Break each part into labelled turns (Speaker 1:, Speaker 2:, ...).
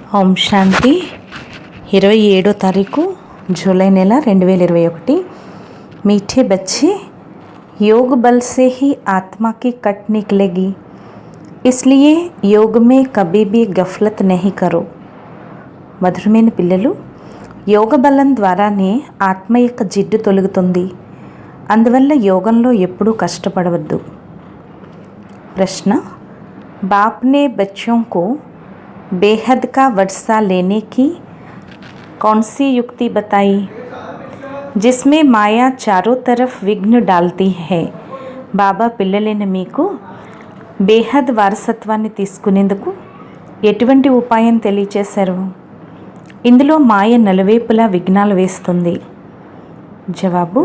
Speaker 1: ఓం శాంతి 27వ తారీఖు జూలై నెల 2021। मीठे बच्चे, योग बल से ही आत्मा की कट निकलेगी, इसलिए योग में कभी भी गफलत नहीं करो। మధురమైన పిల్లలు, యోగ బలం ద్వారానే ఆత్మ యొక్క జిడ్డు తొలగుతుంది, అందువల్ల యోగంలో ఎప్పుడూ కష్టపడవద్దు। प्रश्न, बाप ने बच्चों को बेहद का वर्षा लेने की कौन सी युक्ति बताई जिसमें माया चारों तरफ विघ्न डालती है? బాబా పిల్లలైన మీకు బేహద్ వారసత్వాన్ని తీసుకునేందుకు ఎటువంటి ఉపాయం తెలియచేశారు? ఇందులో మాయ నలువైపులా విఘ్నాలు వేస్తుంది। జవాబు,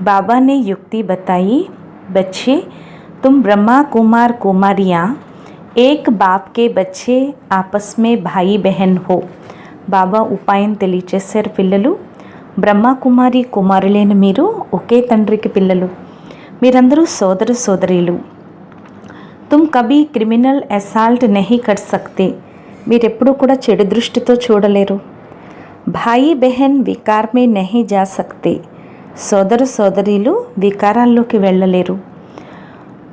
Speaker 1: बाबा ने युक्ति बताई, बच्चे तुम ब्रह्मा कुमार कुमारियाँ एक बाप के बच्चे आपस में भाई बहन हो। బాబా ఉపాయం తెలియచేశారు, పిల్లలు బ్రహ్మ కుమారి కుమారులైన మీరు ఒకే తండ్రికి పిల్లలు, మీరందరూ సోదర సోదరీలు। तुम कभी क्रिमिनल असाल्ट नहीं कर सकते, మీరెప్పుడు కూడా చెడు దృష్టితో చూడలేరు। భాయి బెహన్ వికార్ మే నహీ జా సక్తే, సోదర సోదరీలు వికారాల్లోకి వెళ్ళలేరు।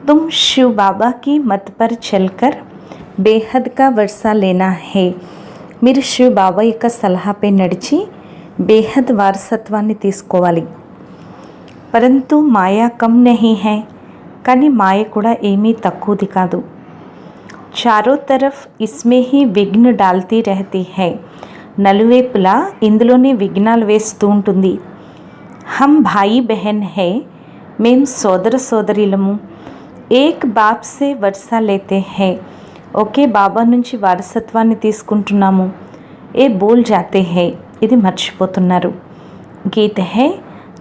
Speaker 1: तुम शिव बाबा की मत पर चलकर बेहद का वर्षा लेना है, మీరు శివ్ బాబా యొక్క సలహాపై నడిచి బేహద్ వారసత్వాన్ని తీసుకోవాలి। పరంతు మాయా కమ్ నహీ హై, కానీ మాయ కూడా ఏమీ తక్కువది కాదు। చారో తరఫ్ ఇస్మే హీ విఘ్న డాల్తీ రహతీ హై, నలువైపులా ఇందులోనే విఘ్నాలు వేస్తూ ఉంటుంది। హమ్ భాయి బెహన్ హై, మేం సోదర సోదరీలము। ఏక్ బాప్ సే వర్షా లేతే హై, ఒకే బాబా నుంచి వారసత్వాన్ని తీసుకుంటున్నాము। ఏ బోల్ జాతే హై, ఇది మర్చిపోతున్నారు। గీత హై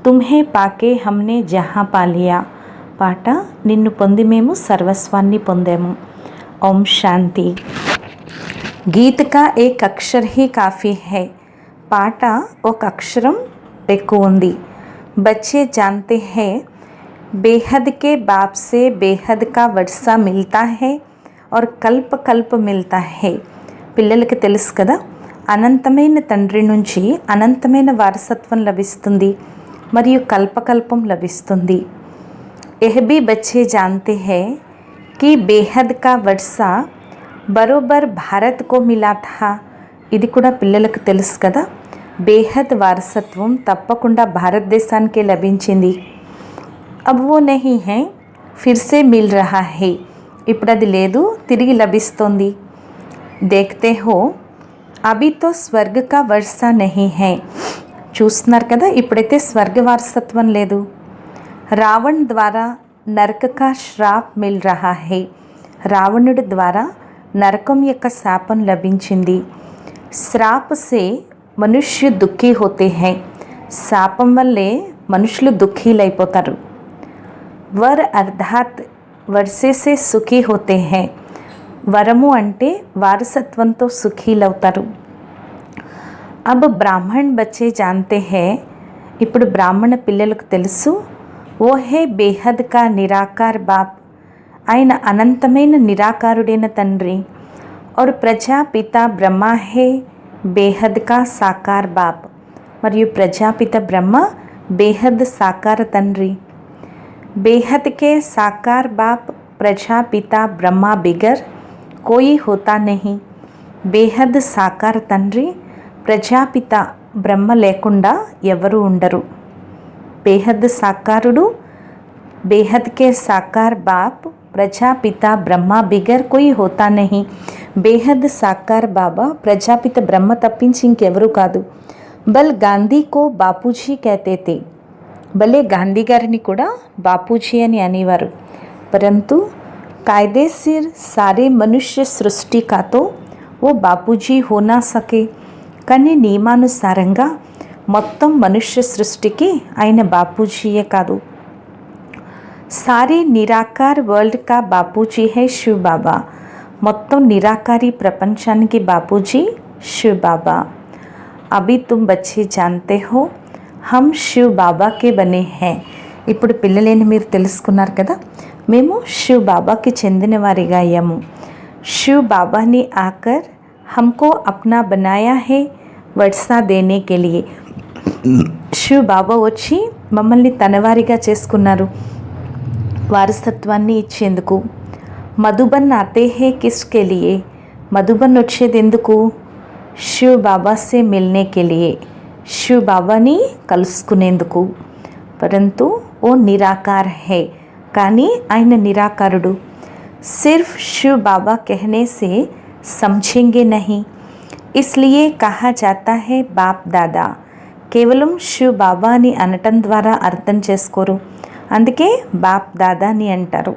Speaker 1: తుమ్హే పాకే హమ్నే జహా పాలియా, పాట నిన్ను పొంది మేము సర్వస్వాన్ని పొందాము। ఓం శాంతి। గీత కా ఏక్ అక్షర్ హీ కాఫీ హై, పాట ఒక అక్షరం ఎక్కువ ఉంది। బచ్చే జాన్తే హై बेहद के बाप से बेहद का वर्षा मिलता है और कल्प कल्प मिलता है। పిల్లలకి తెలుసు కదా, అనంతమైన తండ్రి నుంచి అనంతమైన వారసత్వం లభిస్తుంది మరియు కల్పకల్పం లభిస్తుంది। यह भी बच्चे जानते हैं कि बेहद का वर्षा बरोबर भारत को मिला था, ఇది కూడా పిల్లలకు తెలుసు కదా, బేహద్ వారసత్వం తప్పకుండా భారతదేశానికే లభించింది। अब वो नहीं है, फिर से मिल रहा है, ఇప్పుడు అది లేదు, తిరిగి లభిస్తోంది। देखते हो अभी तो स्वर्ग का वर्षा नहीं है, చూస్తున్నారు కదా, ఇప్పుడైతే స్వర్గ వారసత్వం లేదు। రావణ్ ద్వారా నరక కా శ్రాప్ మిల్ రహా హై, రావణుడి ద్వారా నరకం యొక్క శాపం లభించింది। శ్రాప్ సే మనుష్య దుఃఖీ హోతే హై, శాపం వల్లే మనుషులు దుఃఖీలైపోతారు। वर अर्थात वर्षे से सुखी होते हैं, వరము అంటే వారసత్వంతో సుఖీలవుతారు। అబ్ బ్రాహ్మణ్ బచ్చే జాన్తే హై, ఇప్పుడు బ్రాహ్మణ పిల్లలకు తెలుసు, ఓ హే బేహద్ కా నిరాకార్ బాప్, ఆయన అనంతమైన నిరాకారుడైన తండ్రి। और ప్రజాపిత బ్రహ్మ హే బేహద్ కా సాకార్ బాప్, మరియు ప్రజాపిత బ్రహ్మ బేహద్ సాకార తండ్రి। बेहद के साकार बाप प्रजापिता ब्रह्मा बिगर कोई होता नहीं, బేహద్ సాకార తండ్రి ప్రజాపిత బ్రహ్మ లేకుండా ఎవరు ఉండరు। బేహద్ సాకారుడు, బేహద్ కే సాకార్ బాప్ ప్రజాపిత బ్రహ్మ బిగర్ కోయి హోతా నహీ, బేహద్ సాకార్ బాబా ప్రజాపిత బ్రహ్మ తప్పించి ఇంకెవరు కాదు। బల్ గాంధీ కో బాపూజీ कहते थे, భలే గాంధీ గారిని కూడా బాపూజీ అని అనేవారు। परंतु कायदे से सारे मनुष्य सृष्टि का तो वो बापूजी हो ना सके, కానీ నియమానుసారంగా మొత్తం మనుష్య సృష్టికి ఆయన బాపూజీయే కాదు। సారీ నిరాకార్ వరల్డ్ కా బాపూజీ హై శివ్ బాబా, మొత్తం నిరాకారి ప్రపంచానికి బాపూజీ శివ్ బాబా। అభి తుమ్ బచ్చే జాన్తే హో హమ్ శివ్ బాబాకే బనే హై, ఇప్పుడు పిల్లలేని మీరు తెలుసుకున్నారు కదా, మేము శివ్ బాబాకి చెందిన వారిగా అయ్యాము। శివ్ బాబాని ఆకర్ हमको अपना बनाया है వర్షా దేనే కే లియే. శివ బాబా వచ్చి మమ్మల్ని తనవారిగా చేసుకున్నారు వారసత్వాన్ని ఇచ్చేందుకు. మధుబన్ ఆతే హే కిస్కే లియే. మధుబన్ వచ్చేది ఎందుకు? శివ బాబా సే మిల్నే కే లియే. శివ బాబాని కలుసుకునేందుకు. పరంతు ఓ నిరాకార్ హే, కానీ ఆయన నిరాకారుడు. సిర్ఫ్ శివ బాబా कहने से समझेंगे नहीं, इसलिए कहा जाता है बाप दादा. కేవలం శివ బాబా అని అనటం ద్వారా అర్థం చేసుకోరు, అందుకే బాప్ దాదా అని అంటారు.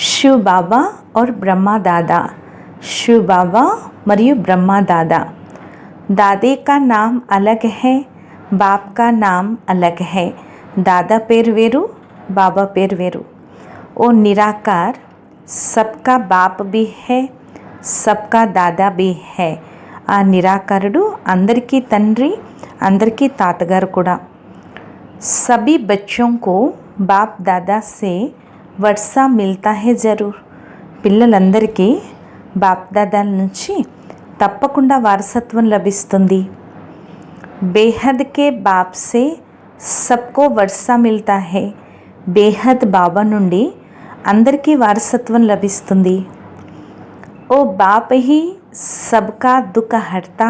Speaker 1: శివ బాబా और బ్రహ్మ దాదా. శివ బాబా మరియు బ్రహ్మ దాదా. దాదే కా నామ్ అలగ్ హై, బాప్ కా నామ్ అలగ్ హై. దాదా పేరు వేరు, బాబా పేరు వేరు. ఓ నిరాకార్ సబ్కా బాప్ భీ హై, సబ్కా దాదా భీ హై. ఆ నిరాకారుడు అందరికీ తండ్రి, అందరికీ తాతగారు కూడా. సభీ బచ్చోं को బాప్ దాదా సే వర్షా మిల్తా హై జరూర్. పిల్లలందరికీ బాప్ దాదాల నుంచి తప్పకుండా వారసత్వం లభిస్తుంది. బేహద్ కే బాప్ సే సబ్కో వర్షా మిల్తా హై. బేహద్ బాబా నుండి అందరికీ వారసత్వం లభిస్తుంది. ఓ బాప్ హీ సబ్కా దుఃఖ హర్తా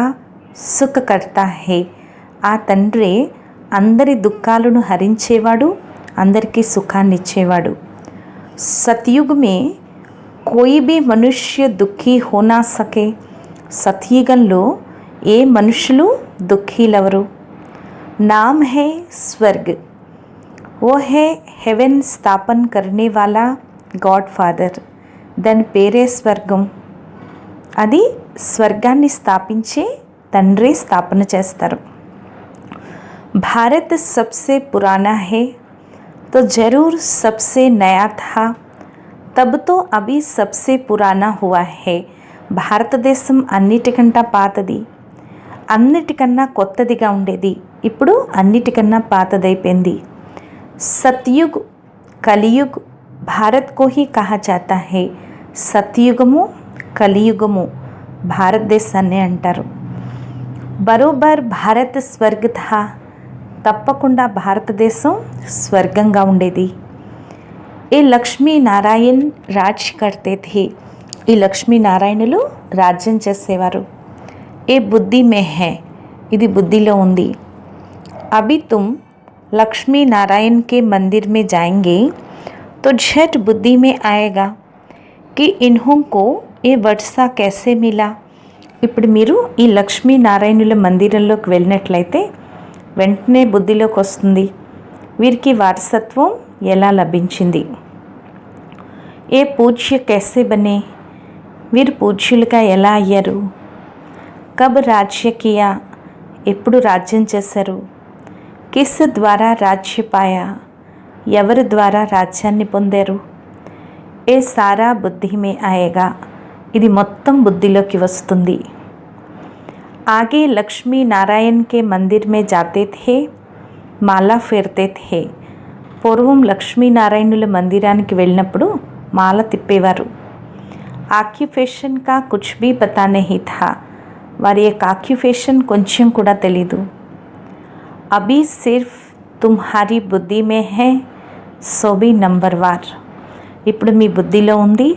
Speaker 1: సుఖ కర్తా హే. ఆ తండ్రి అందరి దుఃఖాలను హరించేవాడు, అందరికీ సుఖాన్ని ఇచ్చేవాడు. సత్యుగ్ మే కోయి భీ మనుష్య దుఃఖీ హోనా సకే. సత్యుగంలో ఏ మనుషులు దుఃఖీలెవరు? నామ్ హే స్వర్గ్. ఓ హే హెవెన్ స్థాపన్ కర్నే వాలా గాడ్ ఫాదర్. దాని పేరే స్వర్గం. అది స్వర్గాన్ని స్థాపించే తండ్రి స్థాపన చేస్తారు. భారత్ సబ్సే పురానా హే తో జరూర్ సబ్సే నయా థా, తబ్ తో అభి సబ్సే పురానా హువా హే. భారతదేశం అన్నిటికన్నా పాతది, అన్నిటికన్నా కొత్తదిగా ఉండేది, ఇప్పుడు అన్నిటికన్నా పాతదైపోయింది. సత్యుగ్ కలియుగ్ భారత్ కో హీ కహా జాతా హే. సత్యుగము కలియుగము భారతదేశాన్ని అంటారు. బరోబర్ భారత్ స్వర్గ్ థా. తప్పకుండా భారతదేశం స్వర్గంగా ఉండేది. ఏ లక్ష్మీనారాయణ్ రాజ్ కర్తే థే. ఈ లక్ష్మీనారాయణులు రాజ్యం చేసేవారు. ఏ బుద్ధి మే హై. ఇది బుద్ధిలో ఉంది. అభి తుమ్ లక్ష్మీ నారాయణ के मंदिर में जाएंगे तो झट बुद्धि में आएगा कि इन्हों को ये वर्षा कैसे मिला. ఇప్పుడు మీరు ఈ లక్ష్మీనారాయణుల మందిరంలోకి వెళ్ళినట్లయితే వెంటనే బుద్ధిలోకి వస్తుంది, వీరికి వారసత్వం ఎలా లభించింది. ఏ పూజ్య कैसे बने. వీరు పూజ్యులుగా ఎలా అయ్యారు. కబ్ రాజ్య కియా. ఎప్పుడు రాజ్యం చేశారు. కిస్ ద్వారా రాజ్య పాయా. ఎవరి ద్వారా రాజ్యాన్ని పొందారు. ఏ సారా బుద్ధి మే ఆయేగా. ఇది మొత్తం బుద్ధిలోకి వస్తుంది. ఆగే లక్ష్మీ నారాయణ్ కే మందిర్ మే జాతే థే, మాలా ఫేర్తే థే. పూర్వం లక్ష్మీనారాయణుల మందిరానికి వెళ్ళినప్పుడు మాల తిప్పేవారు. ఆక్యుపేషన్ కా కుచ్ భీ పతా నహీ థా. వారి యొక్క ఆక్యుపేషన్ కొంచెం కూడా తెలీదు. అభి సిర్ఫ్ తుమ్హారీ బుద్ధి మే హై సో భీ నంబర్వార్. ఇప్పుడు మీ బుద్ధిలో ఉంది,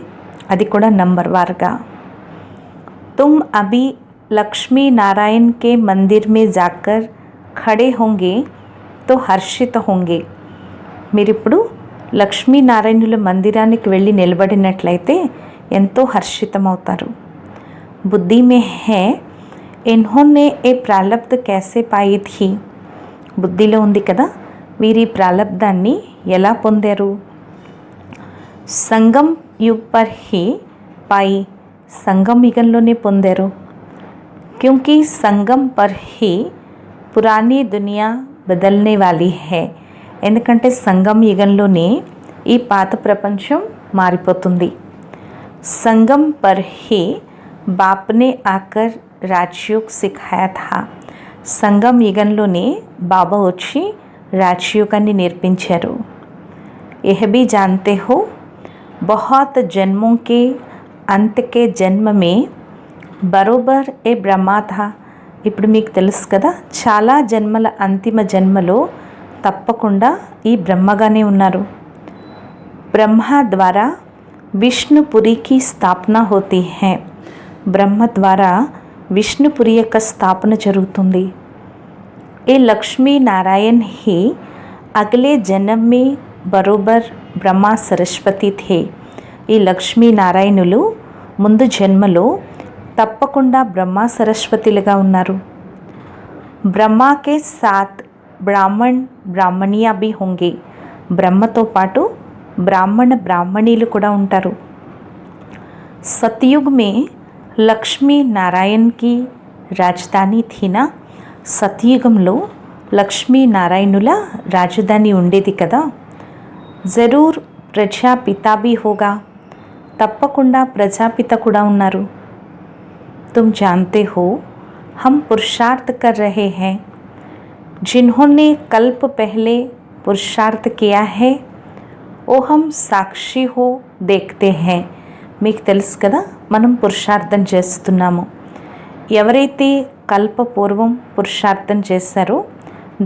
Speaker 1: అది కూడా నంబర్ వార్గా. తుమ్ అభి లక్ష్మీ నారాయణ్ కే మందిర్ మే జాకర్ ఖడే హోంగే తో హర్షిత హోంగే. మీరిప్పుడు లక్ష్మీనారాయణుల మందిరానికి వెళ్ళి నిలబడినట్లయితే ఎంతో హర్షితమవుతారు. బుద్ధి మే హై ఇన్హోనే ఏ ప్రాలబ్ధ कैसे పాయి థీ. బుద్ధిలో ఉంది కదా, వీరి ప్రాలబ్ధాన్ని ఎలా పొందారు. సంగం యుగ్ పర్ హీ పాయి. సంగం యుగంలోనే పొందారు. క్యూంకీ సంగం పర్ హీ పురానీ దునియా బదల్నే వాలి హై. ఎందుకంటే సంగం యుగంలోనే ఈ పాత ప్రపంచం మారిపోతుంది. సంగం పర్ హీ బాప్నే ఆకర్ రాజయోగ్ సిఖాయా థా. సంగం యుగంలోనే బాబా వచ్చి రాజయోగాన్ని నేర్పించారు. यह भी जानते हो बहुत जन्मों के अंत के जन्म में బరోబర్ ఏ బ్రహ్మ థా. ఇప్పుడు మీకు తెలుసు కదా, చాలా జన్మల అంతిమ జన్మలో తప్పకుండా ఈ బ్రహ్మగానే ఉన్నారు. బ్రహ్మ ద్వారా విష్ణుపురికి స్థాపన హోతీ హై. బ్రహ్మ ద్వారా విష్ణుపురి యొక్క స్థాపన జరుగుతుంది. ఏ లక్ష్మీ నారాయణ్ హి అగలే జన్మ మే బరోబర్ బ్రహ్మ సరస్వతి థే. ఈ లక్ష్మీనారాయణులు ముందు జన్మలో తప్పకుండా బ్రహ్మ సరస్వతులుగా ఉన్నారు. బ్రహ్మకే సాత్ బ్రాహ్మణ్ బ్రాహ్మణియా భీ హోంగే. బ్రహ్మతో పాటు బ్రాహ్మణ బ్రాహ్మణీలు కూడా ఉంటారు. సత్యుగ్ మే లక్ష్మీ నారాయణ్కి రాజధాని థీనా. సత్యుగంలో లక్ష్మీనారాయణుల రాజధాని ఉండేది కదా. జరూర్ ప్రజాపిత భీ హోగా. తప్పకుండా ప్రజాపిత కూడా ఉన్నారు. तुम जानते हो हम पुरुषार्थ कर रहे हैं. जिन्होंने कल्प पहले पुरुषार्थ किया है वो हम साक्षी हो देखते हैं. మీకు తెలుసు కదా, మనం పురుషార్థం చేస్తున్నాము. ఎవరైతే కల్పపూర్వం పురుషార్థం చేశారో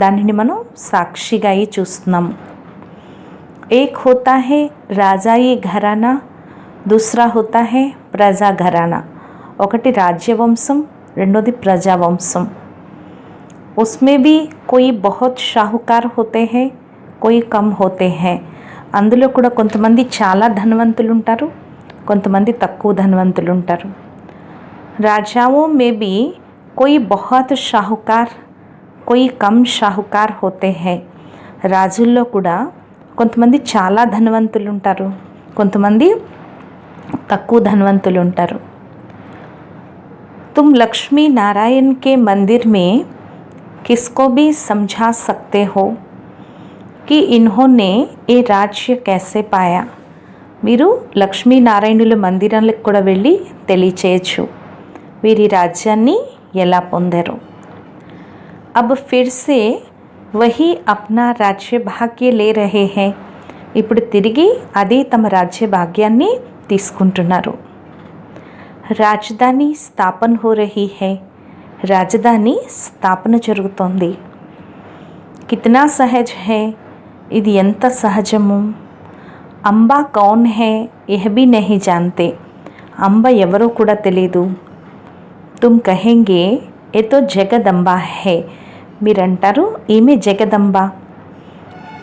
Speaker 1: దానిని మనం సాక్షిగా చూస్తున్నాము. ఏక్ హోతా హై రాజాయి ఘరానా, దూసరా హోతా హై ప్రజా ఘరానా. ఒకటి రాజ్యవంశం, రెండోది ప్రజావంశం. ఉస్మే భీ కోయి బహుత్ షాహుకార్ హోతే హై, కోయి కమ్ హోతే హై. అందులో కూడా కొంతమంది చాలా ధనవంతులు ఉంటారు, కొంతమంది తక్కువ ధనవంతులు ఉంటారు. రాజాओं में भी कोई बहुत షాహుకార్, కోయి కమ్ షాహుకార్ హోతే హై. రాజుల్లో కూడా కొంతమంది చాలా ధనవంతులు ఉంటారు, కొంతమంది తక్కువ ధనవంతులు ఉంటారు. तुम लक्ष्मी नारायण के मंदिर में किसको भी समझा सकते हो कि इन्होंने ये राज्य कैसे पाया. మీరు లక్ష్మీనారాయణుల మందిరాలకు కూడా వెళ్ళి తెలియచేయచ్చు వీరి రాజ్యాన్ని ఎలా పొందారు. अब फिर से वही अपना राज्य भाग्य ले रहे हैं. ఇప్పుడు తిరిగి అదే తమ రాజ్య భాగ్యాన్ని తీసుకుంటున్నారు. రాజధాని స్థాపన హో రహీ హై. రాజధాని స్థాపన జరుగుతోంది. కితనా సహజ్ హై. ఇది ఎంత సహజము. అంబా కౌన్ హై యహ్ భీ నహీ జాన్తే. అంబ ఎవరో కూడా తెలీదు. తుమ్ కహెంగే ఏ తో జగదంబా హై. మీరంటారు ఈమె జగదంబ.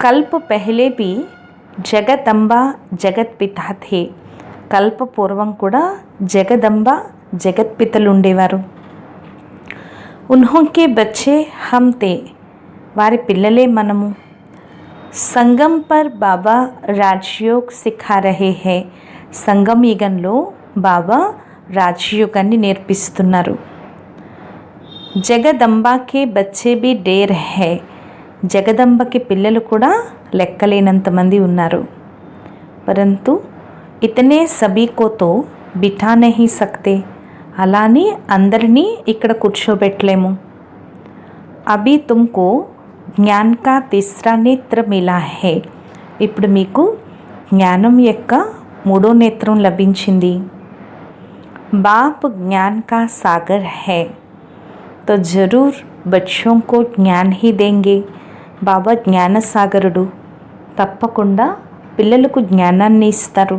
Speaker 1: కల్ప పెహలే భీ జగదంబ జగత్ పితా థే. కల్పపూర్వం కూడా జగదంబ జగత్పితలు ఉండేవారు. ఉన్హోంకే బచ్చే హమ్ తే. వారి పిల్లలే మనము. సంగం పర్ బాబా రాజయోగ్ సిఖా రహే హై. సంగం యుగంలో బాబా రాజయోగాన్ని నేర్పిస్తున్నారు. జగదంబాకే బచ్చే భీ డేర్ హై. జగదంబకి పిల్లలు కూడా లెక్కలేనంతమంది ఉన్నారు. పరంతు ఇతనే సభీ కో తో బిఠా నహీ సక్తే. అలానే అందరినీ ఇక్కడ కూర్చోబెట్టలేము. అభి తుమ్కో జ్ఞాన్ కా తీసరా నేత్ర మిలా హై. ఇప్పుడు మీకు జ్ఞానం యొక్క మూడో నేత్రం లభించింది. బాప్ జ్ఞాన్ కా సాగర్ హై తో జరూర్ బచ్చోं को జ్ఞాన్ హీ దేంగే. బాబా జ్ఞాన సాగరుడు, తప్పకుండా పిల్లలకు జ్ఞానాన్ని ఇస్తారు.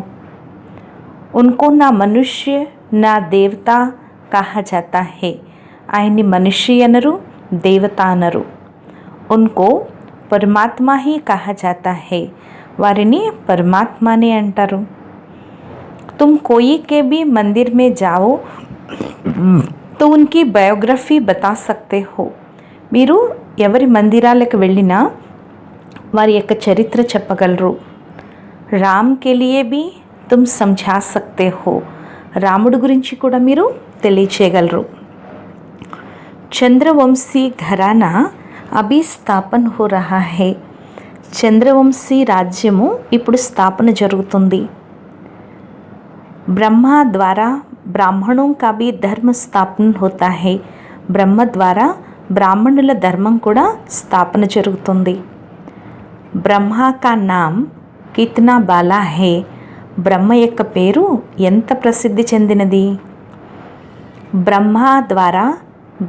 Speaker 1: उनको ना मनुष्य ना देवता कहा जाता है. ఆయన్ని మనిషి అనరు, దేవత అనరు. उनको परमात्मा ही कहा जाता है. వారిని పరమాత్మనే అంటారు. तुम कोई के भी मंदिर में जाओ तो उनकी बायोग्राफी बता सकते हो. మీరు ఎవరి మందిరాలకు వెళ్ళినా వారి యొక్క చరిత్ర చెప్పగలరు. రామ్ కే లియే భీ తుమ్ సమఝా సక్తే హో. రాముడు గురించి కూడా మీరు తెలియచేయగలరు. చంద్రవంశీ ఘరానా అభి స్థాపన హో రహా హై. చంద్రవంశీ రాజ్యము ఇప్పుడు స్థాపన జరుగుతుంది. బ్రహ్మ ద్వారా బ్రాహ్మణోं का भी धर्म स्थापन होता है. బ్రహ్మ ద్వారా బ్రాహ్మణుల ధర్మం కూడా స్థాపన జరుగుతుంది. బ్రహ్మ కా నామ్ కిత్నా బాలా హై. బ్రహ్మ యొక్క పేరు ఎంత ప్రసిద్ధి చెందినది. ब्रह्मा द्वारा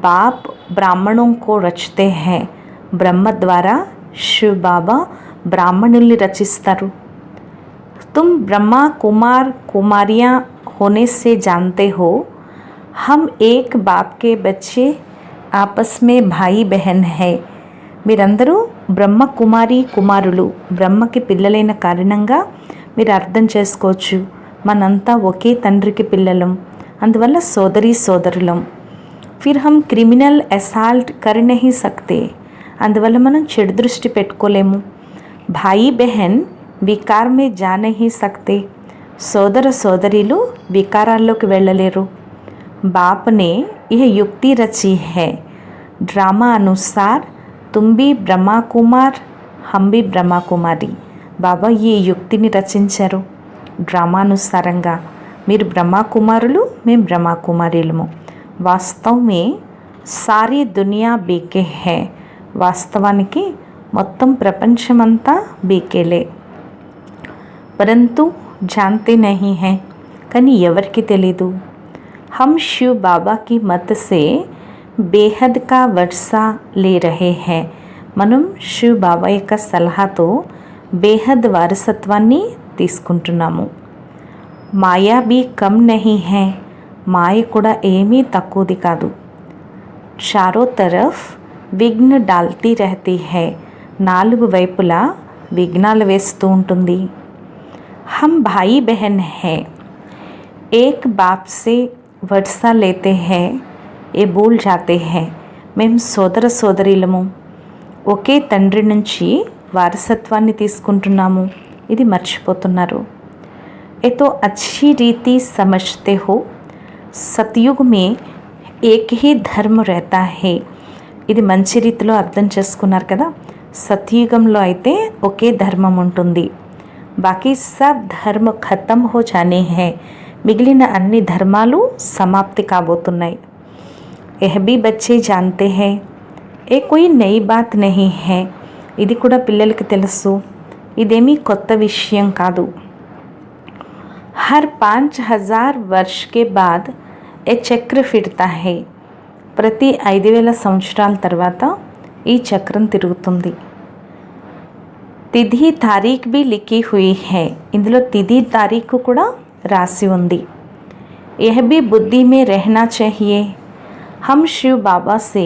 Speaker 1: बाप ब्राह्मणों को रचते हैं. బ్రహ్మ ద్వారా शिव बाबा ब्राह्मणुल्ని రచిస్తారు. तुम ब्रह्मा कुमार कुमारियाँ होने से जानते हो हम एक बाप के बच्चे आपस में भाई बहन है. మీరందరూ బ్రహ్మ కుమారి కుమారులు, బ్రహ్మకి పిల్లలైన కారణంగా మీరు అర్థం చేసుకోవచ్చు మనంతా ఒకే తండ్రికి పిల్లలం, అందువల్ల సోదరి సోదరులం. फिर हम क्रिमिनल असाल्ट कर नहीं सकते, అందువల్ల మనం చెడు దృష్టి పెట్టుకోలేము. భాయి బెహన్ వికార్ మే जा नहीं सकते, సోదర సోదరీలు వికారాల్లోకి వెళ్ళలేరు. बाप ने यह युक्ति रची है. ड्रामा अनुसार तुम भी ब्रह्मा कुमार हम भी ब्रह्मा कुमारी. బాబా ఈ యుక్తిని రచించారు. డ్రామానుసారంగా మీరు బ్రహ్మా కుమారులు, మేము బ్రహ్మా కుమారీలము. వాస్తవం మే సారీ దునియా బీకే హై. వాస్తవానికి మొత్తం ప్రపంచమంతా బీకేలే. పరంతు జాన్తే నహీ హై, కానీ ఎవరికి తెలీదు. हम शिव बाबा की मत से बेहद का वर्षा ले रहे हैं. మనం శివ్ బాబా యొక్క సలహాతో బేహద్ వారసత్వాన్ని తీసుకుంటున్నాము. మాయా బీ కమ్ నహీ హై, మాయ కూడా ఏమీ తక్కువది కాదు. చారో తరఫ్ విఘ్న డాల్తీ రహతీ హై, నాలుగు వైపులా విఘ్నాలు వేస్తూ ఉంటుంది. హమ్ భాయి బెహన్ హై, ఏక్ బాప్ సే वर्षा लेते हैं ये भूल जाते हैं. మేము సోదర సోదరీలము, ఒకే తండ్రి నుంచి వారసత్వాన్ని తీసుకుంటున్నాము, ఇది మర్చిపోతున్నారు. ये तो अच्छी रीति समझते हो, सतयुग में एक ही धर्म रहता है. ఇది మంచి రీతిలో అర్థం చేసుకున్నారు కదా. సతయుగంలో అయితే ఒకే ధర్మం ఉంటుంది. బాకీ సబ్ ధర్మ ఖతం హో జానే హై, మిగిలిన అన్ని ధర్మాలు సమాప్తి కాబోతున్నాయి. यह भी बच्चे जानते हैं, ఏ कोई नई बात नहीं है. ఇది కూడా పిల్లలకి తెలుసు, ఇదేమీ కొత్త విషయం కాదు. हर 5000 वर्ष के बाद ये चक्र फिरता है. ప్రతి 5000 సంవత్సరాల తర్వాత ఈ చక్రం తిరుగుతుంది. తిథి తారీఖ్ भी लिखी हुई है, ఇందులో తిథి తారీఖు కూడా राशि ఉంది. यह भी बुद्धि में रहना चाहिए. हम शिव बाबा से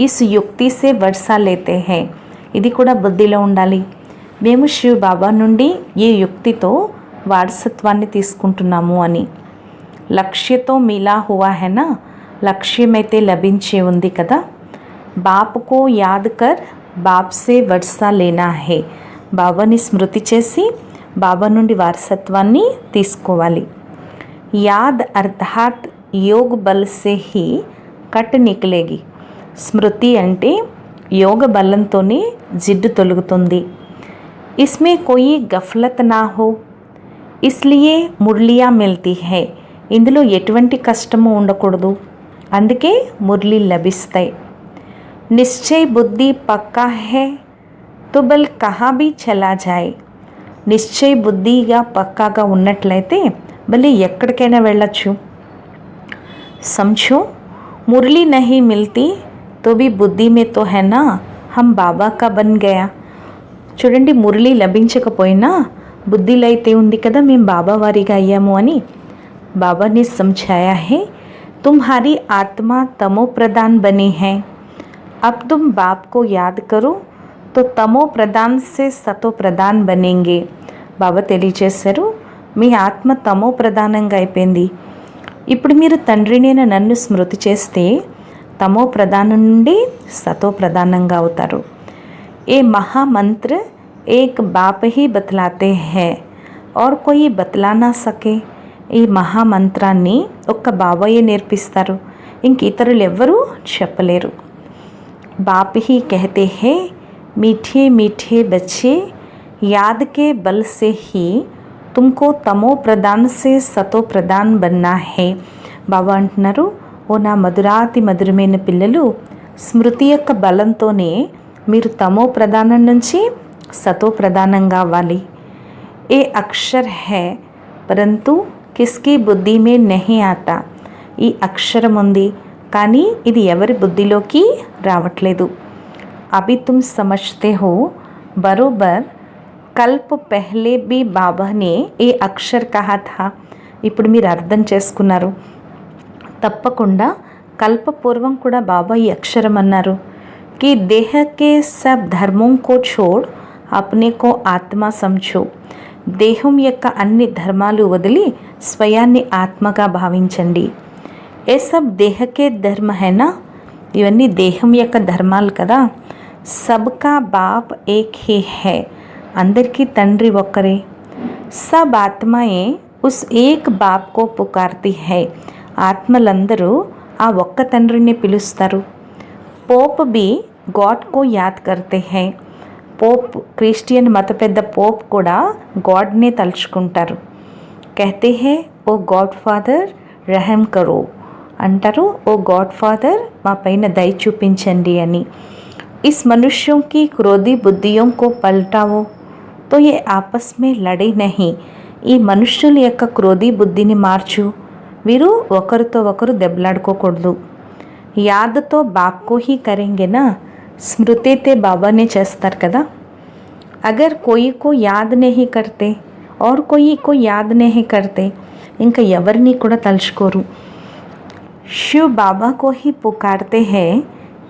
Speaker 1: इस युक्ति से वर्षा लेते हैं. ఇది కూడా బుద్ధిలో ఉండాలి. మేము శివ్ బాబా నుండి ఈ యుక్తితో వారసత్వాన్ని తీసుకుంటున్నాము అని. లక్ష్యతో మిలా హువా హైనా, లక్ష్యమైతే లభించే ఉంది కదా. బాప్కో యాద్ కర్ బాప్ సే వర్షా లేనా హే, బాబాని స్మృతి చేసి బాబా నుండి వారసత్వాన్ని తీసుకోవాలి. యాద్ అర్థాత్ యోగ్ బల్ సే హీ కట్ నికలేగి. స్మృతి అంటే యోగ బలంతోనే జిడ్డు తొలుగుతుంది. ఇస్మే కోయి గఫ్లత్ నా హో ఇస్లియే మురళియా మిల్తీ హై. ఇందులో ఎటువంటి కష్టము ఉండకూడదు, అందుకే మురళి లభిస్తాయి. నిశ్చయ బుద్ధి పక్కా హై తో బల్ కహా భీ చలా జాయ్. నిశ్చయ బుద్ధిగా పక్కాగా ఉన్నట్లయితే భలే ఎక్కడికైనా వెళ్ళచ్చు. समझो मुरली नहीं मिलती तो भी बुद्धि में तो है ना हम बाबा का बन गया. చూడండి, మురళి లభించకపోయినా బుద్ధిలో అయితే ఉంది కదా మేము బాబా వారిగా అయ్యాము అని. బాబాని समझाया है तुम्हारी आत्मा तमो प्रधान बनी है. अब तुम बाप को याद करो तो तमो प्रधान से सतो प्रधान बनेंगे. బాబా తెలియచేశారు, మీ ఆత్మ తమో ప్రధానంగా అయిపోయింది, ఇప్పుడు మీరు తండ్రినైన నన్ను స్మృతి చేస్తే తమో ప్రధానం నుండి సతో ప్రధానంగా అవుతారు. ఏ మహామంత్ర ఏక్ బాప్ హీ బతలాతే హై और कोई बतला ना सके. ఈ మహామంత్రాన్ని ఒక్క బాబాయే నేర్పిస్తారు, ఇంక ఇతరులు ఎవ్వరూ చెప్పలేరు. బాప్ హీ कहते हैं मीठे मीठे बच्चे याद के बल से ही तुमको तमो प्रधान से सतो प्रधान बनना है. బాబా అంటున్నారు, ఓ నా మధురాతి మధురమైన పిల్లలు, స్మృతి యొక్క బలంతోనే మీరు తమో ప్రధానం నుంచి సతో ప్రధానంగా అవ్వాలి. ఏ అక్షర్ హై పరంతు కిస్కి బుద్ధి మే నహీ ఆతా. ఈ అక్షరం ఉంది, కానీ ఇది ఎవరి బుద్ధిలోకి రావట్లేదు. అభి తుమ్ సమజ్తే హో బరోబర్ కల్ప్ పెహ్లే బి బాబానే ఏ అక్షర్ కహా థా. ఇప్పుడు మీరు అర్థం చేసుకున్నారు. తప్పకుండా కల్పపూర్వం కూడా బాబా ఈ అక్షరం అన్నారు కి దేహ కే సబ్ ధర్మం కో ఛోడ్ అప్నే కో ఆత్మ సమఝో. దేహం యొక్క అన్ని ధర్మాలు వదిలి స్వయాన్ని ఆత్మగా భావించండి. ఏ సబ్ దేహకే ధర్మ హైనా, ఇవన్నీ దేహం యొక్క ధర్మాలు కదా. సబ్కా బాప్ ఏక్ హీ హై, అందరికీ తండ్రి ఒక్కరే. సబ్ ఆత్మాయే ఉస్ ఏక్ బాప్ కో పుకార్తి హై, ఆత్మలందరూ ఆ ఒక్క తండ్రిని పిలుస్తారు. పోప్ బి గాడ్ కో యాద్ కర్తే హై, పోప్ క్రిస్టియన్ మత పెద్ద పోప్ కూడా గాడ్నే తలుచుకుంటారు. కహతే హై ఓ గాడ్ ఫాదర్ రహమ్ కరో, అంటారు ఓ గాడ్ ఫాదర్ మా పైన దయ చూపించండి అని. ఇస్ మనుష్యోं की क्रोधी बुद्धियों को पलटाओ तो ये आपस में लड़े नहीं. ఈ మనుష్యుల యొక్క క్రోధీ బుద్ధిని మార్చు, వీరు ఒకరితో ఒకరు దెబ్బలాడుకోకూడదు. యాద్తో బాప్కో హీ కరేంగేనా, స్మృతితే బాబానే చేస్తారు కదా. అగర్ కోయి కో యాద్ నహీ కర్తే और कोई को याद नहीं करते, ఇంకా ఎవరిని కూడా తలుచుకోరు. शिव बाबा को ही पुकारते हैं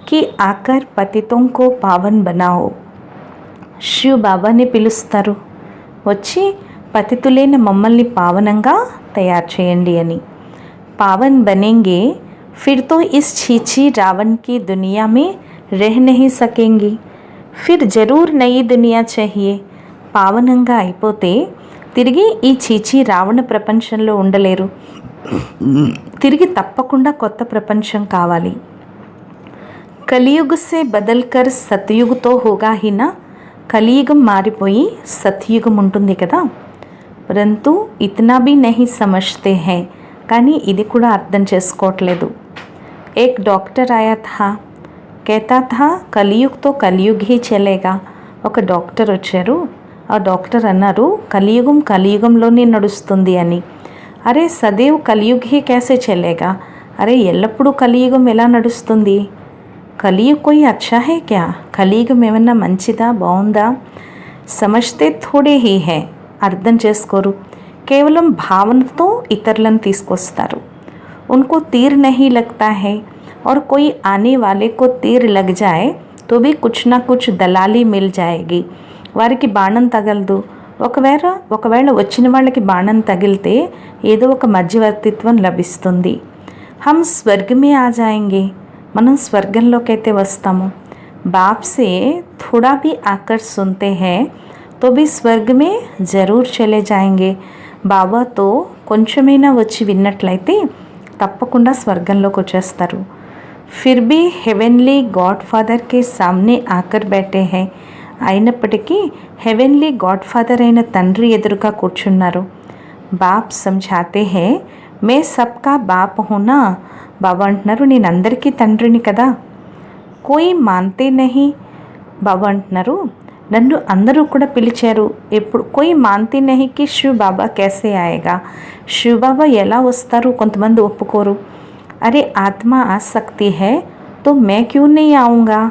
Speaker 1: कि आकर पतितों को पावन बनाओ. శివ్ బాబాని పిలుస్తారు, వచ్చి పతితులైన మమ్మల్ని పావనంగా తయారు చేయండి అని. पावन बनेंगे फिर तो इस छीछी रावण की दुनिया में रह नहीं सकेंगी. फिर जरूर नई दुनिया चाहिए. పావనంగా అయిపోతే తిరిగి ఈ చీచీ రావణ ప్రపంచంలో ఉండలేరు. తిరిగి తప్పకుండా కొత్త ప్రపంచం కావాలి. కలియుగ్ సే బదల్కర్ సత్యుగ్తో హోగా హినా, కలియుగం మారిపోయి సత్యుగం ఉంటుంది కదా. పరంతు ఇతనా భీ నహీ సమజ్తే హై, కానీ ఇది కూడా అర్థం చేసుకోవట్లేదు. ఏక్ డాక్టర్ ఆయా థా, कहता था కలియుగ్ తో కలియుగ్ హీ చలేగా. ఒక డాక్టర్ వచ్చారు, ఆ డాక్టర్ అన్నారు కలియుగం కలియుగంలోనే నడుస్తుంది అని. అరే సదేవ్ కలియుగ్ హీ कैसे చలేగా, అరే ఎల్లప్పుడూ కలియుగం ఎలా నడుస్తుంది. కలియుగ్ కోయి అచ్చా హై క్యా, కలియుగం ఏమన్నా మంచిదా బాగుందా. సమజ్తే థోడే హీ హై, అర్థం చేసుకోరు. కేవలం భావనతో ఇతరులను తీసుకొస్తారు. उनको तीर नहीं लगता है और कोई आने वाले को तीर लग जाए तो भी कुछ ना कुछ दलाली मिल जाएगी. వారికి బాణం తగలదు, ఒకవేళ వచ్చిన వాళ్ళకి బాణం తగిలితే ఏదో ఒక మధ్యవర్తిత్వం లభిస్తుంది. హమ్ స్వర్గమే ఆ జాయేంగే, మనం స్వర్గంలోకైతే వస్తాము. బాప్ సే థోడా భీ ఆకర్ సున్తే హై తో భీ స్వర్గ మే జరూర్ చలే జాయేంగే. బాబాతో కొంచెమైనా వచ్చి విన్నట్లయితే తప్పకుండా స్వర్గంలోకి వచ్చేస్తారు. ఫిర్ భీ హెవెన్లీ గాడ్ ఫాదర్ కే సామ్నే ఆకర్ బైఠే హై, అయినప్పటికీ హెవెన్లీ గాడ్ ఫాదర్ అయిన తండ్రి ఎదురుగా కూర్చున్నారు. బాప్ సమఝాతే హై మే సబ్కా బాప్ హూనా, బాబా అంటున్నారు నేను అందరికీ తండ్రిని కదా. కోయి మాన్తే నహీ, బాబా అంటున్నారు నన్ను అందరూ కూడా పిలిచారు. ఎప్పుడు కోయి మాన్తే నహీ కి శివ్ బాబా कैसे आएगा, శివ్ బాబా ఎలా వస్తారు కొంతమంది ఒప్పుకోరు. అరే ఆత్మ ఆ సక్తి హై తో మే క్యూ नहीं आऊँगा,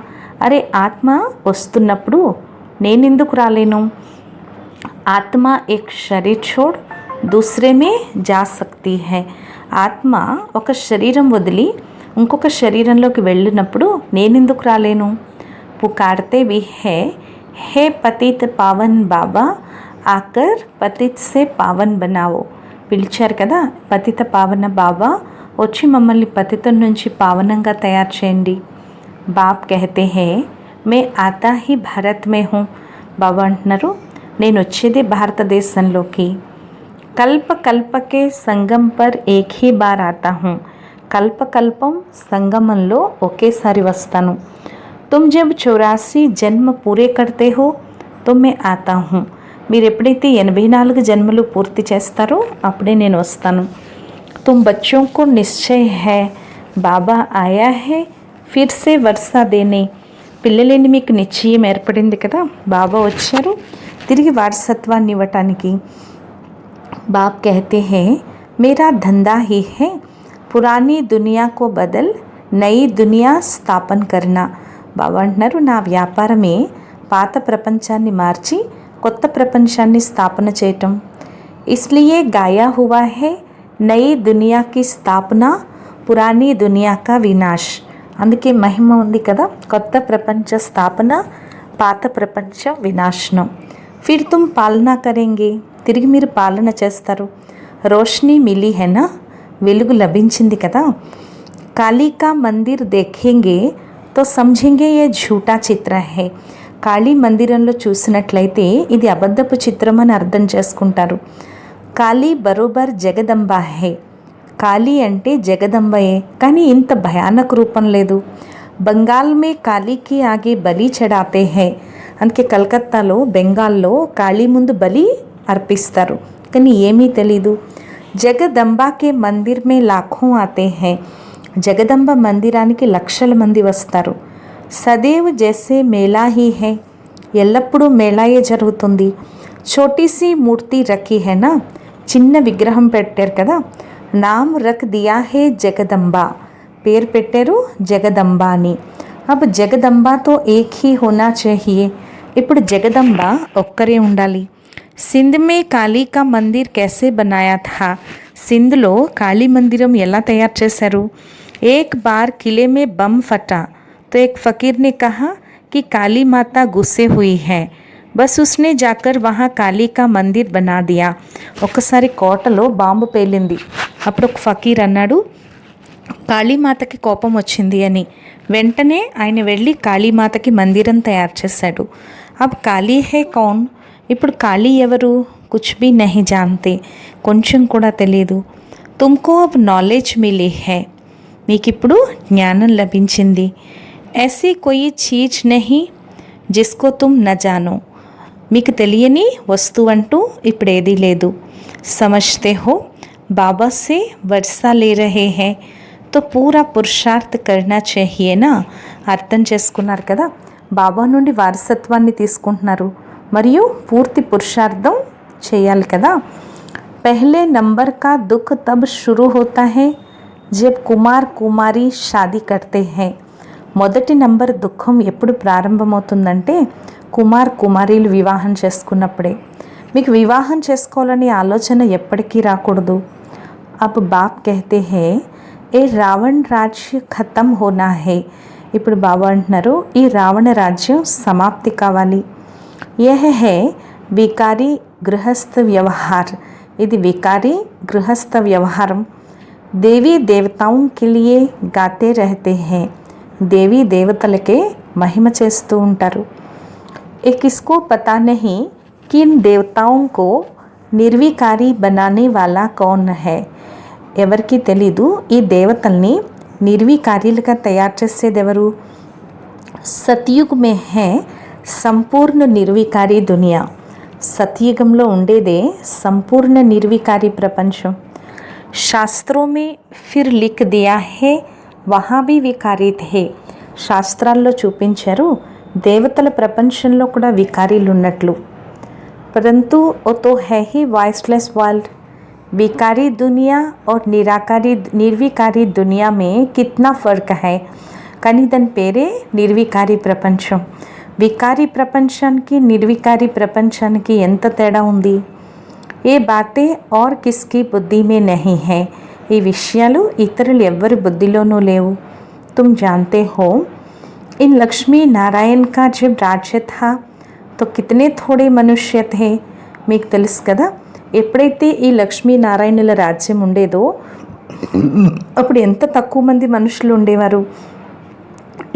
Speaker 1: అరే ఆత్మ వస్తున్నప్పుడు నేనెందుకు రాలేను. ఆత్మ ఏక్ శరీర్ ఛోడ్ దూసరే మే జా సక్తి హై, ఆత్మ ఒక శరీరం వదిలి ఇంకొక శరీరంలోకి వెళ్ళినప్పుడు నేనెందుకు రాలేను. పుకార్తే భీ హై హే పతిత్ పావన్ బాబా ఆకర్ పతిత్ సే పావన్ బనావో, పిలిచారు కదా పతిత పావన బాబా వచ్చి మమ్మల్ని పతితం నుంచి పావనంగా తయారు చేయండి. బాప్ कहते हैं मैं आता ही भारत में हूँ, బాబా అంటున్నారు నేను వచ్చేది భారతదేశంలోకి. కల్ప కల్పకే సంగం పర్ ఏక్ హీ బార్ ఆతా హూ, కల్పకల్పం సంగమంలో ఒకేసారి వస్తాను. తుమ్ జబ్ 84 జన్మ పూరే కర్తే హో తో మే ఆతా హూ, మీరు ఎప్పుడైతే 84 జన్మలు పూర్తి చేస్తారో అప్పుడే నేను వస్తాను. తుమ్ బచ్చోं को निश्चय है బాబా ఆయా హై ఫిర్ సే వర్షా దేనే, పిల్లలేని మీకు నిశ్చయం ఏర్పడింది కదా, బాబా వచ్చారు తిరిగి వారసత్వాన్ని ఇవ్వటానికి. బాప్ कहते हैं मेरा धंधा ही है పురాణీ దునియాకో బదల్ నయి దునియా స్థాపన కర్నా. బాబా అంటున్నారు, నా వ్యాపారమే పాత ప్రపంచాన్ని మార్చి కొత్త ప్రపంచాన్ని స్థాపన చేయటం. ఇస్లియే గాయా హువా హే నయి దునియాకి స్థాపన, పురాణీ దునియా కా వినాశ్. అందుకే మహిమ ఉంది కదా, కొత్త ప్రపంచ స్థాపన, పాత ప్రపంచ వినాశనం. ఫిర్ తుమ్ పాలనా కరేంగే, తిరిగి మీరు పాలన చేస్తారు. రోష్నీ మిలీ హెనా, వెలుగు లభించింది కదా. కాళీ కా మందిర్ దేఖేంగే తో సమझेंगे ये झूठा చిత్ర హే. కాళీ మందిరంలో చూసినట్లయితే ఇది అబద్ధపు చిత్రం అని అర్థం చేసుకుంటారు. కాళీ బరోబర్ జగదంబ హే. కాళీ అంటే జగదంబయే, కానీ ఇంత భయానక రూపం లేదు. బంగాల్ మే కాళీకి ఆగే బలి చడాతే హే. అందుకే కలకత్తాలో, బెంగాల్లో కాళీ ముందు బలి అర్పిస్తారు, కానీ ఏమీ తెలీదు. జగదంబాకే మందిర్ మే లాఖోं ఆతే హే. జగదంబ మందిరానికి లక్షల మంది వస్తారు. సదేవ్ జైసే మేళా హీ హే. ఎల్లప్పుడూ మేళాయే జరుగుతుంది. చోటీసీ మూర్తి రఖీ హేనా, చిన్న విగ్రహం పెట్టారు కదా. నామ్ రఖ్ దియా హే జగదంబ, పేరు పెట్టారు జగదంబ అని. అబ్ జగదంబాతో ఏక్ హీ హోనా చాహియే. ఇప్పుడు జగదంబ ఒక్కరే ఉండాలి. సింధ్ మే కాళీ కా మందిర్ कैसे बनाया था. సింధ్లో కాళీ మందిరం ఎలా తయారు చేశారు. एक बार किले में बम फटा तो एक फ़कीर ने कहा कि काली माता गुस्से हुई है, बस उसने जाकर वहाँ काली का मंदिर बना दिया. ఒకసారి కోటలో బాంబు పేలింది. అప్పుడు ఒక ఫకీర్ అన్నాడు, కాళీమాతకి కోపం వచ్చింది అని. వెంటనే ఆయన వెళ్ళి కాళీమాతకి మందిరం తయారు చేశాడు. అబ్ కాళీ హే కౌన్. ఇప్పుడు కాళీ ఎవరు. కుచ్ భీ నహీ జాన్తే, కొంచెం కూడా తెలియదు. తుమ్కో అబ్ నాలెడ్జ్ మిలీ హే, మీకిప్పుడు జ్ఞానం లభించింది. ఐసీ కోయి చీజ్ నహీ జిస్కో తుమ్ న జానో. మీకు తెలియని వస్తువు అంటూ ఇప్పుడు ఏదీ లేదు. సమజ్తే హో బాబా సే వర్షా లే రహే హే తో పూరా పురుషార్థ్ కర్నా చాహియేనా. అర్థం చేసుకున్నారు కదా, బాబా నుండి వారసత్వాన్ని తీసుకుంటున్నారు మరియు పూర్తి పురుషార్థం చేయాలి కదా. పహలే నంబర్ కా దుఃఖ్ తబ్ షురూ హోతా హే జబ్ కుమార్ కుమారి షాదీ కర్తే హే. మొదటి నంబర్ దుఃఖం ఎప్పుడు ప్రారంభమవుతుందంటే కుమార్ కుమారీలు వివాహం చేసుకున్నప్పుడే. మీకు వివాహం చేసుకోవాలని ఆలోచన ఎప్పటికీ రాకూడదు. అబ్ బాప్ కహతే హే ఏ రావణ్ రాజ్య ఖతం హోనా హే. ఇప్పుడు బాబా అంటున్నారు, ఈ రావణ రాజ్యం సమాప్తి కావాలి. యహ్ హే వికారి గృహస్థ వ్యవహార్. ఇది వికారి గృహస్థ వ్యవహారం. దేవీ దేవతాओं के लिए गाते रहते हैं. దేవీ దేవతలకే మహిమ చేస్తూ ఉంటారు. ఏ కిస్కో పతా నహీ कि इन देवताओं को నిర్వికారి बनाने वाला कौन है. ఎవరికి తెలీదు ఈ దేవతల్ని నిర్వికారీలుగా తయారు చేసేది ఎవరు. సత్యుగ్ మే హే సంపూర్ణ నిర్వికారి దునియా. సత్యుగంలో ఉండేదే సంపూర్ణ నిర్వికారి ప్రపంచం. శాస్త్రోं में फिर लिख दिया है वहाँ भी వికారీ थे. శాస్త్రాల్లో చూపించారు దేవతల ప్రపంచంలో కూడా వికారీలు ఉన్నట్లు. परंतु वो तो है ही वॉइसलेस वर्ल्ड. विकारी दुनिया और निर्विकारी दुनिया में कितना फ़र्क है. కానీ దాని పేరే నిర్వికారి ప్రపంచం. వికారి ప్రపంచానికి నిర్వికారి ప్రపంచానికి ఎంత తేడా ఉంది. ఏ బాతే और किसकी बुद्धि में नहीं है. ఈ విషయాలు ఇతరులు ఎవ్వరి బుద్ధిలోనూ లేవు. तुम जानते हो इन लक्ष्मी नारायण का जब राज्य था तो कितने थोड़े मनुष्य थे. మీకు తెలుసు కదా, ఎప్పుడైతే ఈ లక్ష్మీనారాయణుల రాజ్యం ఉండేదో అప్పుడు ఎంత తక్కువ మంది మనుషులు ఉండేవారు.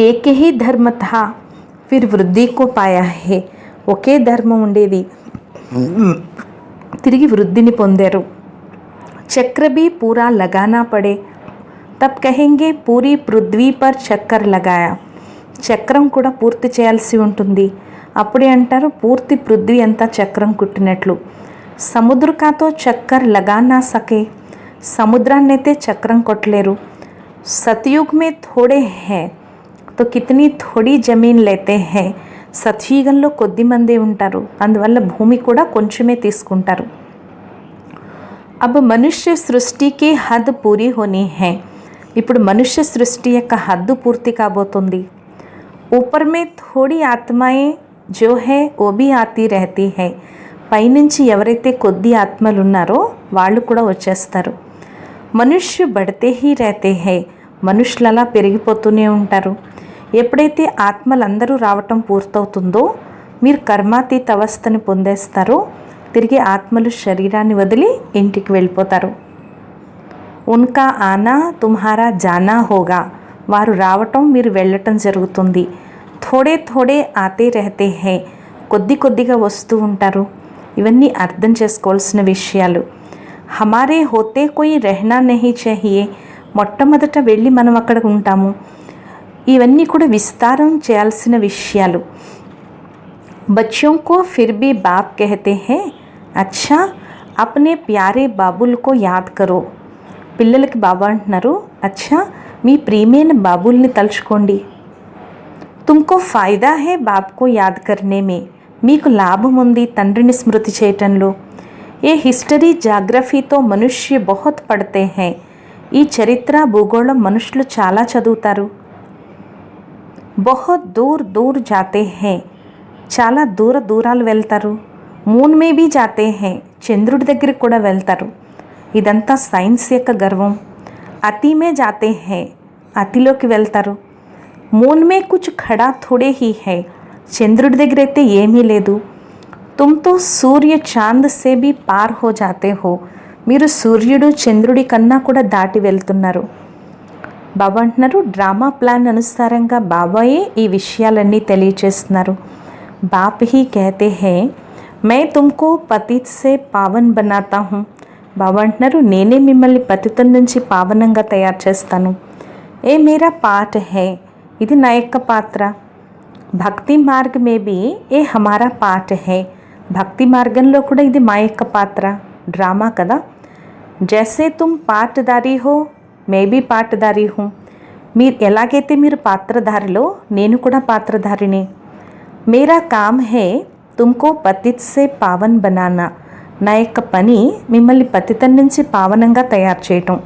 Speaker 1: एक ही धर्म था फिर वृद्धि को पाया है. ఒకే ధర్మం ఉండేది, తిరిగి వృద్ధిని పొందారు. చక్ర भी पूरा लगाना पड़े तब कहेंगे पूरी पृथ्वी पर चक्कर लगाया. చక్రం కూడా పూర్తి చేయాల్సి ఉంటుంది, అప్పుడే అంటారు పూర్తి పృథ్వీ అంతా చక్రం కుట్టినట్లు. సముద్రకాతో చక్కర్ లగా నా సకే. సముద్రాన్నైతే చక్రం కొట్టలేరు. సతయుగ్ మే థోడే హే తో కితనీ థోడీ జమీన్ లేతే హే. సత్యుగంలో కొద్ది మందే ఉంటారు, అందువల్ల భూమి కూడా కొంచెమే తీసుకుంటారు. अब मनुष्य सृष्टि की हद पूरी होनी है. ఇప్పుడు మనుష్య సృష్టి యొక్క హద్దు పూర్తి కాబోతుంది. ऊपर में थोड़ी आत्माएं जो है वो भी आती रहती है. పైనుంచి ఎవరైతే కొద్ది ఆత్మలు ఉన్నారో వాళ్ళు కూడా వచ్చేస్తారు. మనుష్య బడితే హీ రహతే హై. మనుషులు అలా పెరిగిపోతూనే ఉంటారు. ఎప్పుడైతే ఆత్మలందరూ రావటం పూర్తవుతుందో మీరు కర్మాతీత అవస్థని పొందేస్తారో తిరిగి ఆత్మలు శరీరాన్ని వదిలి ఇంటికి వెళ్ళిపోతారు. ఉన్కా ఆనా తుమ్హారా జానా హోగా. వారు రావటం మీరు వెళ్ళటం జరుగుతుంది. థోడే థోడే ఆతే రహతే హై. కొద్ది కొద్దిగా వస్తూ ఉంటారు. ఇవన్నీ అర్థం చేసుకోవాల్సిన విషయాలు. హమారే హోతే కోయి రెహనా నహీ చాహియే. మొట్టమొదట వెళ్ళి మనం అక్కడ ఉంటాము. ఇవన్నీ కూడా విస్తారం చేయాల్సిన విషయాలు. బచ్చోं को फिर भी बाप कहते हैं. अच्छा अपने प्यारे बाबुल को याद करो. పిల్లలకి బాబా అంటున్నారు, అచ్చా మీ ప్రియమైన బాబుల్ని తలుచుకోండి. తుమ్కో ఫాయిదా హే బాబ్కో యాద్ కర్నే మే. మీకు లాభం ఉంది తండ్రిని స్మృతి చేయటంలో. ఏ హిస్టరీ జాగ్రఫీతో మనుష్య బహుత్ పడితే హై. ఈ చరిత్ర భూగోళం మనుషులు చాలా చదువుతారు. బహుత్ దూర్ దూర్ జాతే హై. చాలా దూరాలు వెళ్తారు. మూన్ మే భీ జాతే హై. చంద్రుడి దగ్గరికి కూడా వెళ్తారు. ఇదంతా సైన్స్ యొక్క గర్వం. అతి మే జాతే హై. అతిలోకి వెళ్తారు. మూన్ మే కుచ్ ఖడా థోడే హీ హై. చంద్రుడి దగ్గర అయితే ఏమీ లేదు. తుమ్ తో సూర్య చాంద్ సే భీ పార్ హో జాతే హో. మీరు సూర్యుడు చంద్రుడి కన్నా కూడా దాటి వెళ్తున్నారు. బాబా అంటున్నారు, డ్రామా ప్లాన్ అనుసారంగా బాబాయే ఈ విషయాలన్నీ తెలియచేస్తున్నారు. బాప్ హీ కహతే హై మై తుమ్కో పతిత్ సే పావన్ బనాతా హూ. బాబా అంటున్నారు, నేనే మిమ్మల్ని పతితం నుంచి పావనంగా తయారు చేస్తాను. ఏ మేరా పార్ట్ హై. ఇది నా యొక్క పాత్ర. భక్తి మార్గ మే భీ ఏ హమారా పార్ట్ హై. భక్తి మార్గంలో కూడా ఇది మా యొక్క పాత్ర. డ్రామా కదా. జైసే తుమ్ పాత్రధారి హో మే భీ పాత్రధారి హూ. మీరు ఎలాగైతే మీరు పాత్రధారిలో నేను కూడా పాత్రధారిని. మేరా కామ్ హే తుమ్కో పతిత్ సే పావన్ బనానా. నా యొక్క పని మిమ్మల్ని పతితం నుంచి పావనంగా తయారు చేయటం.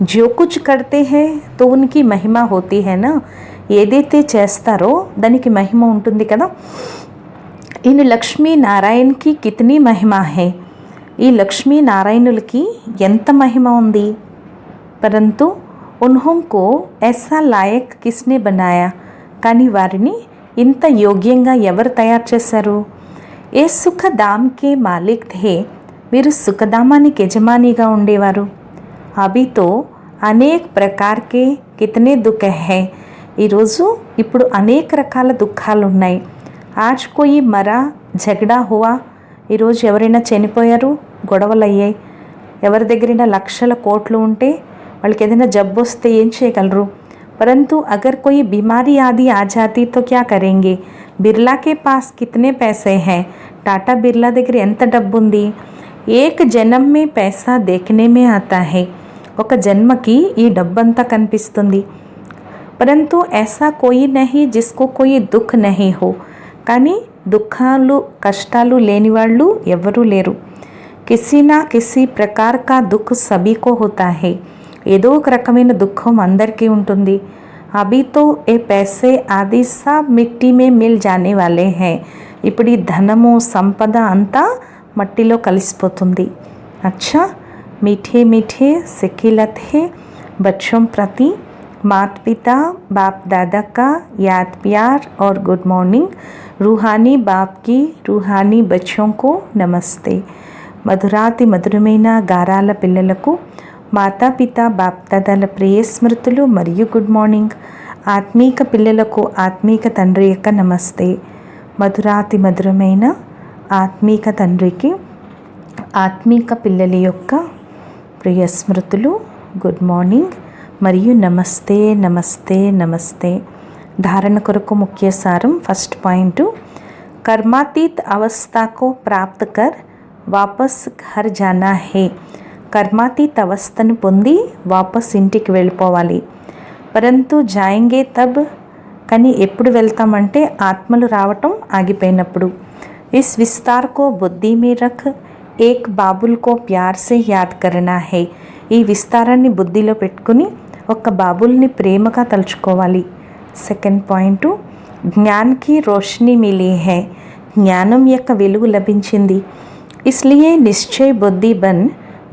Speaker 1: జో కుచ్ కర్తే హై తో ఉన్కి మహిమ హోతీ హై నా. ఏదైతే చేస్తారో దానికి మహిమ ఉంటుంది కదా. ఇన్ లక్ష్మీ నారాయణ్కి కితనీ మహిమ హై. ఈ లక్ష్మీ నారాయణులకి ఎంత మహిమ ఉంది. పరంతు ఉన్హోంకో ఐసా లాయక్ కిస్నే బనాయా. కానీ వారిని ఇంత యోగ్యంగా ఎవరు తయారు చేశారు. ఏ సుఖధామ్కే మాలిక్ థే. మీరు సుఖధామానికి యజమానిగా ఉండేవారు. అభితో అనేక ప్రకారకే కితనే దుఃఖ హై. ఈరోజు ఇప్పుడు అనేక రకాల దుఃఖాలు ఉన్నాయి. ఆజ్ కోయి మరా झगड़ा हुआ. ఈరోజు ఎవరైనా చనిపోయారు, గొడవలు అయ్యాయి. ఎవరి దగ్గరైనా లక్షల కోట్లు ఉంటే వాళ్ళకి ఏదైనా జబ్బు వస్తే ఏం చేయగలరు. परंतु अगर कोई बीमारी आदि आ जाती तो क्या करेंगे. बिरला के पास कितने पैसे हैं. टाटा बिरला దగ్గర ఎంత డబ్బు ఉంది. एक जन्म में पैसा देखने में आता है. ఒక జన్మకి ఈ డబ్బంతా కనిపిస్తుంది. परंतु ऐसा कोई नहीं जिसको कोई दुख नहीं हो. కానీ దుఃఖాలు కష్టాలు లేని వాళ్ళు ఎవరూ లేరు. కిసి నా కిసి ప్రకార కా దుఃఖ సభీ కో హోతా హై. ఏదో ఒక రకమైన దుఃఖం అందరికీ ఉంటుంది. అభి తో ఏ పైసే ఆది సబ్ మిట్టి మే మిల్ జానే వాలే హై. ఇప్పుడు ఈ ధనము సంపద అంతా మట్టిలో కలిసిపోతుంది. అచ్చా మీఠే మీఠే సిక్కిలత్ హే బచ్చోं ప్రతి माता पिता बाप दादा का याद प्यार और गुड मॉर्निंग. रूहानी बाप की रूहानी बच्चों को नमस्ते. మధురాతి మధురమైన గారాల పిల్లలకు మాతాపిత బాప్దాదాల ప్రియ స్మృతులు మరియు గుడ్ మార్నింగ్. ఆత్మీక పిల్లలకు ఆత్మీక తండ్రి యొక్క నమస్తే. మధురాతి మధురమైన ఆత్మీక తండ్రికి ఆత్మీక పిల్లల యొక్క ప్రియ స్మృతులు, గుడ్ మార్నింగ్ మరియు నమస్తే నమస్తే నమస్తే. ధారణ కొరకు ముఖ్య సారం. ఫస్ట్ పాయింట్, కర్మాతీత్ అవస్థకు ప్రాప్త కర్ వాపస్ ఘర్ జానా హే. కర్మాతీత్ అవస్థను పొంది వాపస్ ఇంటికి వెళ్ళిపోవాలి. పరంతు జాయింగే తబ్. కానీ ఎప్పుడు వెళ్తామంటే ఆత్మలు రావటం ఆగిపోయినప్పుడు. ఇస్ విస్తార్ కో బుద్ధి మే రఖ్ ఏక్ బాబుల్ కో ప్యార్ సే యాద్ కర్నా హే. ఈ విస్తారాన్ని బుద్ధిలో పెట్టుకుని ఒక బాబుల్ని ప్రేమగా తలుచుకోవాలి. సెకండ్ పాయింట్, జ్ఞాన్కి రోషని మిలీ హై, జ్ఞానం యొక్క వెలుగు లభించింది. ఇస్లియే నిశ్చయ బుద్ధి బన్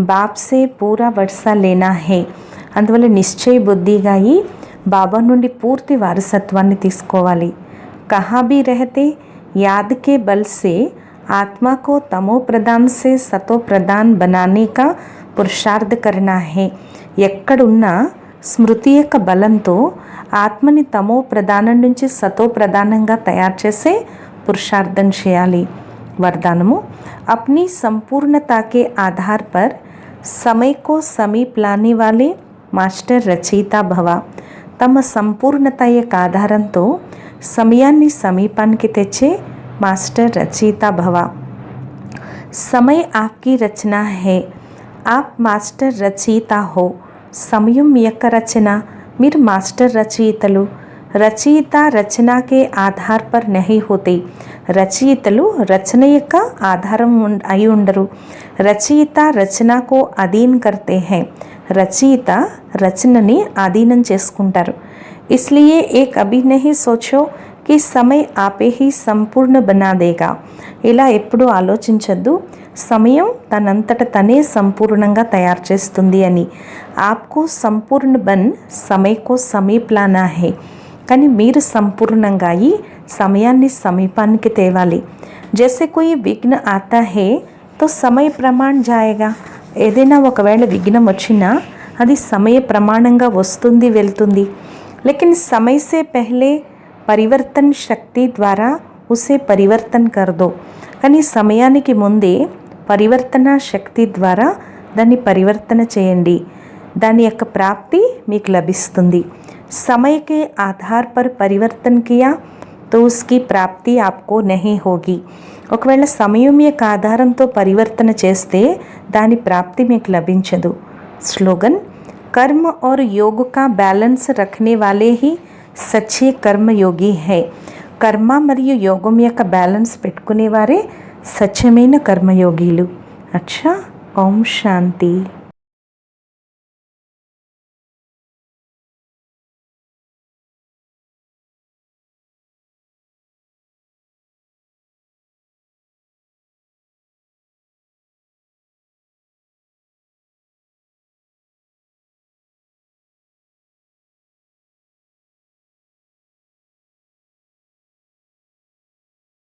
Speaker 1: బాప్ సే పూరా వర్షా లేనా హై, అందువల్ల నిశ్చయ బుద్ధిగా అయి బాబా నుండి పూర్తి వారసత్వాన్ని తీసుకోవాలి. కహా భీ రహతే యాద్ కే బల్ సే ఆత్మ को तमो प्रधान से सतो प्रधान बनाने का पुरुषार्थ करना है. ఎక్కడున్నా స్మృతి యొక్క బలంతో ఆత్మని తమో ప్రధానం నుంచి సతో ప్రధానంగా తయారు చేసే పురుషార్థం చేయాలి. వరదానము, अपनी संपूर्णता के आधार पर समय को समीप लाने वाले మాస్టర్ రచయిత భవ. తమ సంపూర్ణత యొక్క ఆధారంతో సమయాన్ని సమీపానికి తెచ్చే మాస్టర్ రచయిత భవ. समय आपकी रचना है, आप మాస్టర్ రచయిత హో. సమయం మీ యొక్క రచన, మీరు మాస్టర్ రచయితలు. రచయిత రచనకే ఆధార్ పర్ నహీ హోతే, రచయితలు రచన యొక్క ఆధారం అయి ఉండరు. రచయిత రచనకు అధీన్ కర్తే హై, రచయిత రచనని ఆధీనం చేసుకుంటారు. ఇస్లియే ఏక్ అభి నహీ సోచో కి సమయ ఆపే హీ సంపూర్ణ బనా దేగా. ఇలా ఎప్పుడూ ఆలోచించద్దు సమయం తనంతట తనే సంపూర్ణంగా తయారు చేస్తుంది అని. ఆప్కు సంపూర్ణ బన్ సమయకో సమీప్ లానా హై, కానీ మీరు సంపూర్ణంగా అయి సమయాన్ని సమీపానికి తేవాలి. జైసే కోయి విఘ్న ఆతా హే తో సమయ ప్రమాణ జాయేగా. ఏదైనా ఒకవేళ విఘ్నం వచ్చినా అది సమయ ప్రమాణంగా వస్తుంది వెళ్తుంది. లేకిన్ సమయ సే పెహ్లే పరివర్తన్ శక్తి ద్వారా ఉసే పరివర్తన్ కర్దో, కానీ సమయానికి ముందే పరివర్తన శక్తి ద్వారా దాన్ని పరివర్తన చేయండి. దాని యొక్క ప్రాప్తి మీకు లభిస్తుంది. समय के आधार पर परिवर्तन किया तो उसकी प्राप्ति आपको नहीं होगी. ఒకవేళ సమయం యొక్క ఆధారంతో పరివర్తన చేస్తే దాని ప్రాప్తి మీకు లభించదు. స్లోగన్, कर्म और योग का बैलेंस रखने वाले ही सच्चे कर्मयोगी है. కర్మ మరియు యోగం యొక్క బ్యాలెన్స్ పెట్టుకునేవారే సత్యమైన కర్మయోగిలు. అచ్చా, ఓం శాంతి.